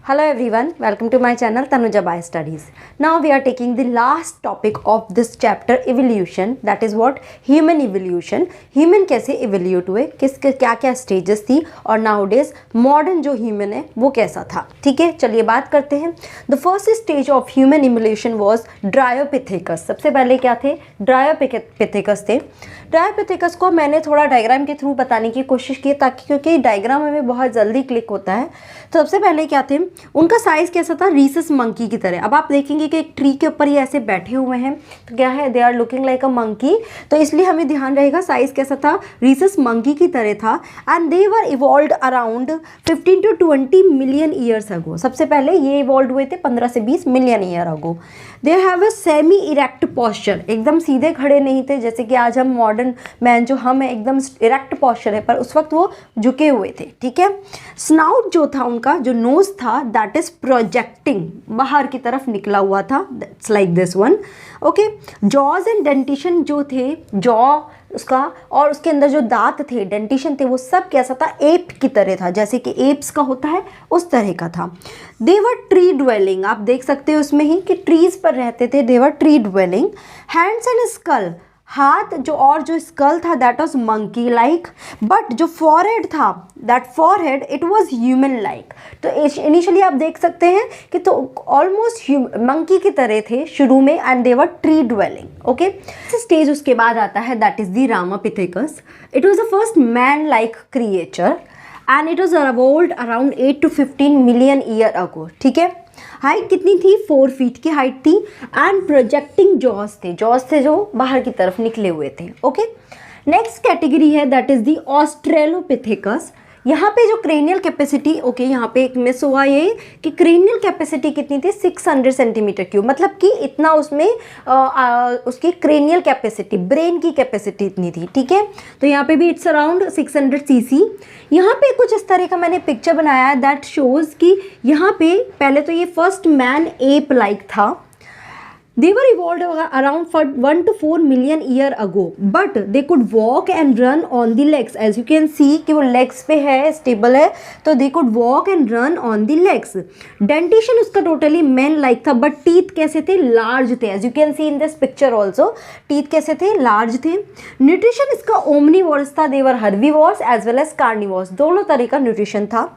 Hello everyone, welcome to my channel Tanuja Bio Studies. Now we are taking the last topic of this chapter evolution, that is what human evolution. Human कैसे evolute हुए, किसके क्या क्या stages थी और nowadays modern जो human है वो कैसा था. ठीक है, चलिए बात करते हैं. The first stage of human evolution was Dryopithecus. सबसे पहले क्या थे? Dryopithecus थे. Dryopithecus को मैंने थोड़ा डायग्राम के थ्रू बताने की कोशिश की ताकि क्योंकि डायग्राम हमें बहुत जल्दी क्लिक होता है. तो सबसे पहले क्या थे, उनका साइज कैसा था? रीसस मंकी की तरह. अब आप देखेंगे कि एक ट्री के ऊपर ये ऐसे बैठे हुए हैं तो क्या है, they are looking like a monkey. तो इसलिए हमें ध्यान रहेगा साइज कैसा था, रीसस मंकी की तरह था. And they were evolved around 15 to 20 million years ago. सबसे पहले ये इवॉल्व हुए थे 15 से 20 million year ago. They have a semi erect posture. एकदम सीधे खड़े नहीं थे जैसे कि आज हम मॉडर्न मैन जो हम है एकदम इरेक्ट पॉस्चर है, पर उस वक्त वो झुके हुए थे. ठीक है. स्नाउट जो था उनका, जो नोज था, दैट इज प्रोजेक्टिंग, बाहर की तरफ निकला हुआ था. That's like this one. Okay. Jaws and dentition जो थे, जॉ उसका और उसके अंदर जो दांत थे, डेंटिशन थे, वो सब कैसा था? एप की तरह था, जैसे कि एप्स का होता है उस तरह का था. दे वर ट्री ड्वेलिंग. आप देख सकते हो उसमें ही कि ट्रीज पर रहते थे. They were tree dwelling. Hands and skull, हाथ जो और जो स्कल था that was monkey like, but जो फॉरहेड था that forehead it was human like. तो इनिशियली आप देख सकते हैं कि तो ऑलमोस्ट मंकी की तरह थे शुरू में. And they were tree dwelling. Okay. Stage उसके बाद आता है that is the Ramapithecus. It was the first man like creature and it was evolved around 8 to 15 million year अगो. ठीक है. हाइट कितनी थी? 4 फीट की हाइट थी. एंड प्रोजेक्टिंग जॉस थे जो बाहर की तरफ निकले हुए थे. ओके. नेक्स्ट कैटेगरी है दैट इज द ऑस्ट्रेलोपिथेकस. यहाँ पे जो क्रेनियल कैपेसिटी, ओके, यहाँ पे एक मिस हुआ ये कि क्रेनियल कैपेसिटी कितनी थी? 600 सेंटीमीटर क्यूब. मतलब कि इतना उसमें उसकी क्रेनियल कैपेसिटी, ब्रेन की कैपेसिटी इतनी थी. ठीक है. तो यहाँ पे भी इट्स अराउंड 600 cc. यहाँ पे कुछ इस तरह का मैंने पिक्चर बनाया है दैट शोज कि यहाँ पे पहले तो ये फर्स्ट मैन एप लाइक था. They were evolved around 1 to 4 million year ago, but they could walk and run on the legs. As you can see कि वो legs पे है, stable है, तो they could walk and run on the legs. Dentition उसका totally man like था, but teeth कैसे थे? Large थे. As you can see in this picture also, teeth कैसे थे? Large थे. Nutrition इसका omnivores था. They were herbivores as well as carnivores. दोनों तरह का nutrition था.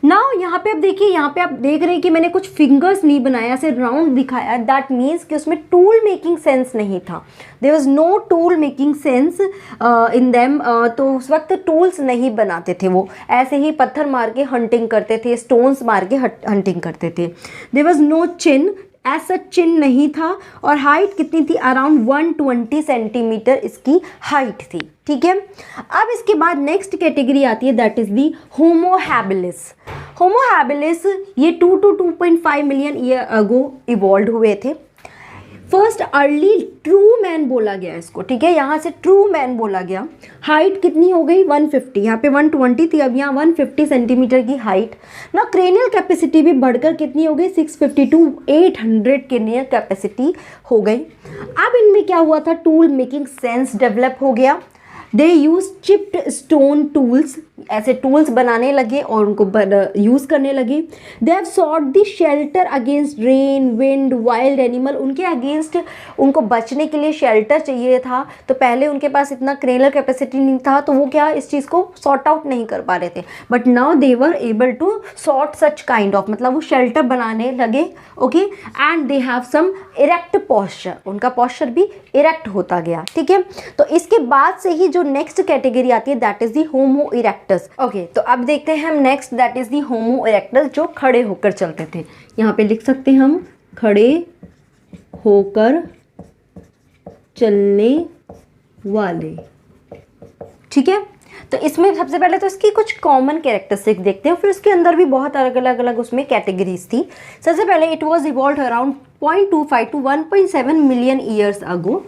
नाउ यहाँ पे आप देखिए, यहाँ पे आप देख रहे हैं कि मैंने कुछ फिंगर्स नहीं बनाया, सिर्फ राउंड दिखाया. दैट मीन्स कि उसमें टूल मेकिंग सेंस नहीं था. There was no tool making sense in them. तो उस वक्त टूल्स नहीं बनाते थे, वो ऐसे ही पत्थर मार के हंटिंग करते थे, स्टोन्स मार के हंटिंग करते थे. देयर वाज नो चिन, ऐसा चिन नहीं था. और हाइट कितनी थी? अराउंड 120 सेंटीमीटर इसकी हाइट थी. ठीक है. अब इसके बाद नेक्स्ट कैटेगरी आती है that is the Homo habilis. Homo habilis ये 2 to 2.5 million year ago evolve हुए थे. फर्स्ट अर्ली ट्रू मैन बोला गया इसको. ठीक है. यहाँ से ट्रू मैन बोला गया. हाइट कितनी हो गई? 150. यहाँ पे 120 थी, अब यहाँ 150 सेंटीमीटर की हाइट ना. क्रेनियल कैपेसिटी भी बढ़कर कितनी हो गई? 650 to 800 क्रेनियल कैपेसिटी हो गई. अब इनमें क्या हुआ था? टूल मेकिंग सेंस डेवलप हो गया. दे यूज चिप्ड स्टोन टूल्स. ऐसे टूल्स बनाने लगे और उनको यूज़ करने लगे. They have short the shelter against rain, wind, wild animal. उनके अगेंस्ट उनको बचने के लिए शेल्टर चाहिए था. तो पहले उनके पास इतना क्रेनियल कैपेसिटी नहीं था, तो वो क्या इस चीज़ को सॉर्ट आउट नहीं कर पा रहे थे. But now they were able to sort such kind of, मतलब वो शेल्टर बनाने लगे. Okay. And they have some erect posture. उनका पॉस्चर भी इरेक्ट होता गया. ठीक है. तो इसके बाद से ही जो नेक्स्ट कैटेगरी आती है that is the homo erectus. Okay. तो अब देखते हैं हम next that is the homo erectus, जो खड़े होकर चलते थे. यहाँ पे लिख सकते हैं हम खड़े होकर चलने वाले. ठीक है. तो इसमें सबसे पहले तो इसकी कुछ कॉमन कैरेक्टरिस्टिक देखते हैं, फिर उसके अंदर भी बहुत अलग अलग उसमें कैटेगरीज थी. सबसे पहले it was evolved around 0.25 to 1.7 million years ago.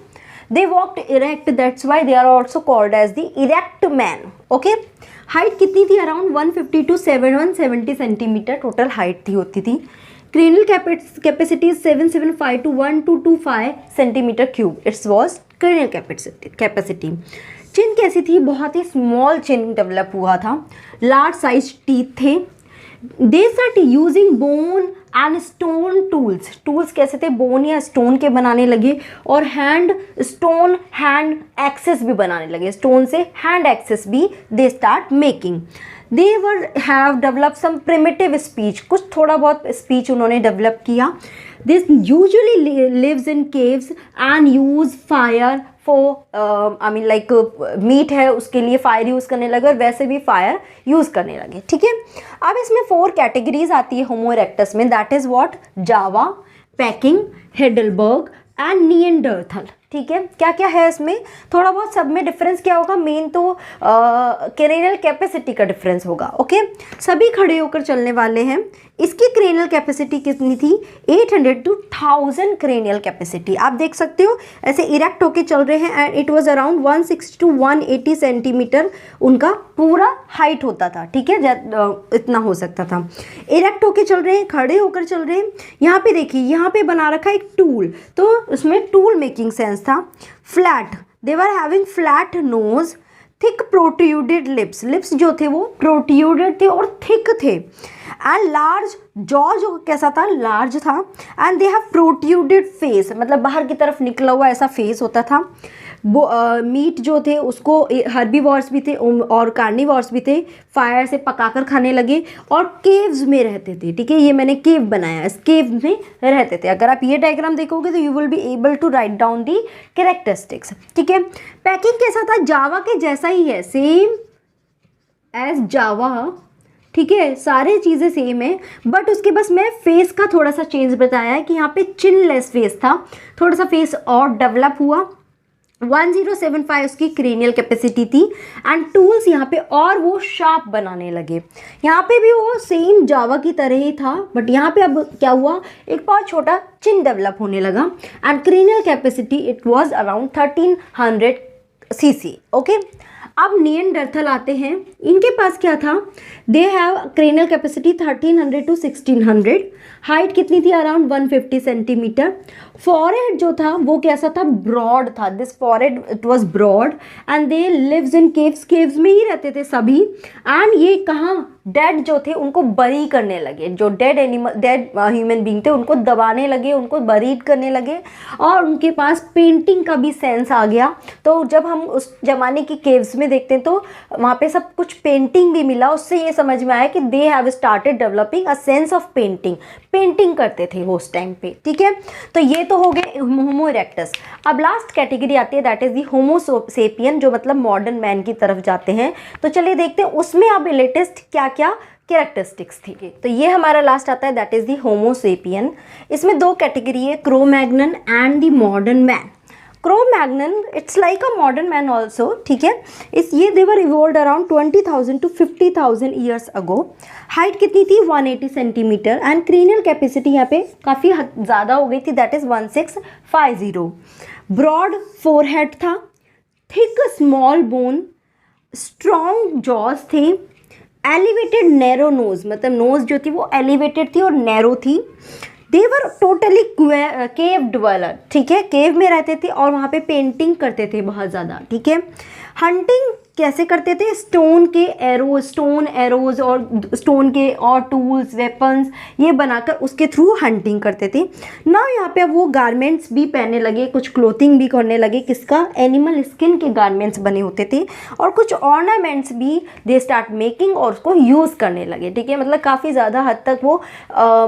They walked erect, that's why they are also called as the erect man. Okay. Height कितनी थी? Around 150 to 170 centimetre total height थी होती थी. Cranial capacity 775 to 1225 centimetre cube. It's was cranial capacity. Chin कैसी थी? बहुत ही small चिन develop हुआ था. लार्ज साइज टीथ थे. They start using bone and stone tools. Tools कैसे थे, बोन या स्टोन के बनाने लगे, और हैंड स्टोन हैंड एक्सेस भी बनाने लगे, स्टोन से हैंड एक्सेस भी they start making. They were have develop some primitive speech, कुछ थोड़ा बहुत स्पीच उन्होंने डेवलप किया। This usually lives in caves and use fire for I mean like meat है उसके लिए फायर यूज़ करने लगे, और वैसे भी फायर यूज़ करने लगे, ठीक है। अब इसमें 4 कैटेगरीज आती है होमो इरेक्टस में, that is what, Java, packing, Heidelberg and Neanderthal, ठीक है। क्या क्या है इसमें, थोड़ा बहुत सब में डिफरेंस क्या होगा, मेन तो क्रेनियल कैपेसिटी का डिफरेंस होगा, ओके। सभी खड़े होकर चलने वाले हैं। इसकी क्रेनियल कैपेसिटी कितनी थी, 800 to 1000 क्रेनियल कैपेसिटी। आप देख सकते हो ऐसे इरेक्ट होके चल रहे हैं, and it was around 160 to 180 centimetre उनका पूरा हाइट होता था, ठीक है, इतना हो सकता था। इरेक्ट होके चल रहे हैं, खड़े होकर चल रहे हैं। यहाँ पे देखिए, यहाँ पे बना रखा है एक टूल, तो उसमें टूल मेकिंग सेंस था। Flat, they were having flat nose, thick protruded lips, lips जो थे वो प्रोट्रूडेड थे और थिक थे। एंड लार्ज जॉ, जो कैसा था, लार्ज था। And they have protruded face, मतलब बाहर की तरफ निकला हुआ ऐसा फेस होता था। वो मीट जो थे उसको हर्बीवॉर्स भी थे और कार्निवॉर्स भी थे, फायर से पकाकर खाने लगे, और केव्स में रहते थे, ठीक है। ये मैंने केव बनाया, इस केव में रहते थे। अगर आप ये डायग्राम देखोगे तो you will be able to write down the characteristics, ठीक है। पैकिंग कैसा था, जावा के जैसा ही है, सेम एज जावा, ठीक है, सारे चीज़ें सेम है, बट उसके बस मैं फेस का थोड़ा सा चेंज बताया है कि यहाँ पे चिनलेस फेस था, थोड़ा सा फेस और डेवलप हुआ। 1075 उसकी क्रेनियल कैपेसिटी थी। एंड टूल्स यहाँ पे और वो शार्प बनाने लगे। यहाँ पे भी वो सेम जावा की तरह ही था, बट यहाँ पे अब क्या हुआ, एक बहुत छोटा चिन डेवलप होने लगा। And cranial capacity it was around 1300 CC, okay. अब निएंडरथल आते हैं, इनके पास क्या था, they have cranial capacity 1300 to 1600, height कितनी थी, अराउंड 150 सेंटीमीटर। फॉरहेड जो था वो कैसा था, ब्रॉड था, this forehead it was broad. And they lives in caves, caves में ही रहते थे सभी। एंड ये कहाँ, डेड जो थे उनको बरी करने लगे, जो dead animal, dead human being थे उनको दबाने लगे, उनको बरीड करने लगे, और उनके पास पेंटिंग का भी सेंस आ गया। तो जब हम उस जमाने की केव्स में देखते हैं तो वहाँ पे सब कुछ पेंटिंग भी मिला, उससे ये समझ में आया कि they have started developing a sense of painting, painting करते थे वो उस टाइम पे, ठीक है। तो ये तो हो गए होमो इरेक्टस। अब लास्ट कैटेगरी आती है, that is the homo sapien, जो मतलब मॉडर्न मैन की तरफ जाते हैं। तो चलिए देखते हैं उसमें अब लेटेस्ट क्या क्या कैरेक्टरिस्टिक्स थी। तो ये हमारा लास्ट आता है, that is the homo sapien. इसमें 2 कैटेगरी है, Cro Magnon and the modern man. Cro Magnon it's like a modern man also, ठीक है। ये they were evolved around 20,000 to 50,000 years ago. Height कितनी थी, 180 सेंटीमीटर। एंड क्रेनियल कैपेसिटी यहाँ पे काफ़ी ज़्यादा हो गई थी, दैट इज़ 1650। ब्रॉड फोरहेड था, thick small bone, strong jaws थे, एलिवेटेड नैरो नोज, मतलब नोज जो थी वो एलिवेटेड थी और नैरो थी। दे वर टोटली केव ड्वेलर, ठीक है, केव में रहते थे और वहाँ पे पेंटिंग करते थे बहुत ज़्यादा, ठीक है। हंटिंग कैसे करते थे, स्टोन एरोज और स्टोन के और टूल्स, वेपन्स ये बनाकर उसके थ्रू हंटिंग करते थे। ना यहाँ पे अब वो गारमेंट्स भी पहनने लगे, कुछ क्लोथिंग भी करने लगे, किसका, एनिमल स्किन के गारमेंट्स बने होते थे, और कुछ ऑर्नामेंट्स भी दे स्टार्ट मेकिंग और उसको यूज़ करने लगे, ठीक है। मतलब काफ़ी ज़्यादा हद तक वो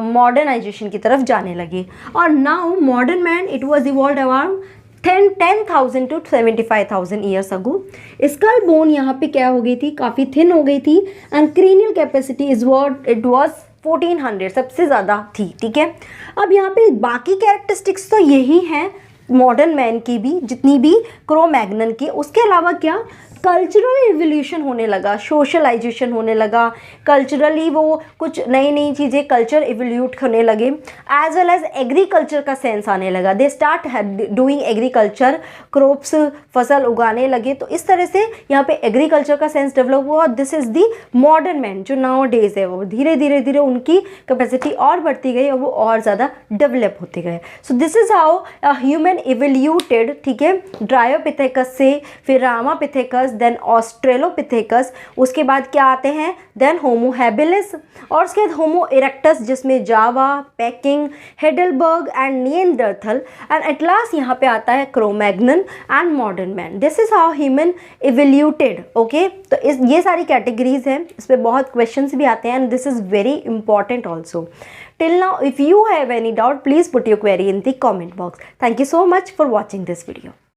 मॉडर्नाइजेशन की तरफ जाने लगे। और now modern man it was evolve around 10,000 to 75,000 years ago. Skull bone यहाँ पे क्या हो गई थी, काफ़ी थिन हो गई थी। And cranial capacity is what it was 1400, सबसे ज़्यादा थी, ठीक है। अब यहाँ पे बाकी कैरेक्टरिस्टिक्स तो यही हैं मॉडर्न मैन की भी, जितनी भी क्रो-मैग्नन की। उसके अलावा क्या, कल्चरल इवोल्यूशन होने लगा, सोशलाइजेशन होने लगा, कल्चरली वो कुछ नई नई चीज़ें कल्चर इवोल्यूट होने लगे, एज वेल एज एग्रीकल्चर का सेंस आने लगा। They start doing agriculture, crops, फसल उगाने लगे। तो इस तरह से यहाँ पे एग्रीकल्चर का सेंस डेवलप हुआ। This is the modern man जो नाउ डेज है, वो धीरे धीरे धीरे उनकी कैपेसिटी और बढ़ती गई और वो और ज़्यादा डेवलप होते गए। So this is how human evoluted, ठीक है, ड्रायोपिथेकस से, फिर रामापिथेकस, इरेक्टस, देन ऑस्ट्रेलोपिथेकस, उसके बाद क्या आते हैं, देन होमो हैबिलिस, और उसके बाद होमो इरेक्टस जिसमें Java, Peking, Heidelberg and Neanderthal, and at last यहाँ पे आता है Cro Magnon and modern man. This is how human evoluted. Okay, तो ये सारी कैटेगरीज हैं, इस पर बहुत क्वेश्चंस भी आते हैं and this is very important also. Till now, if you have any doubt, please put your query in the comment box. Thank you so much for watching this video.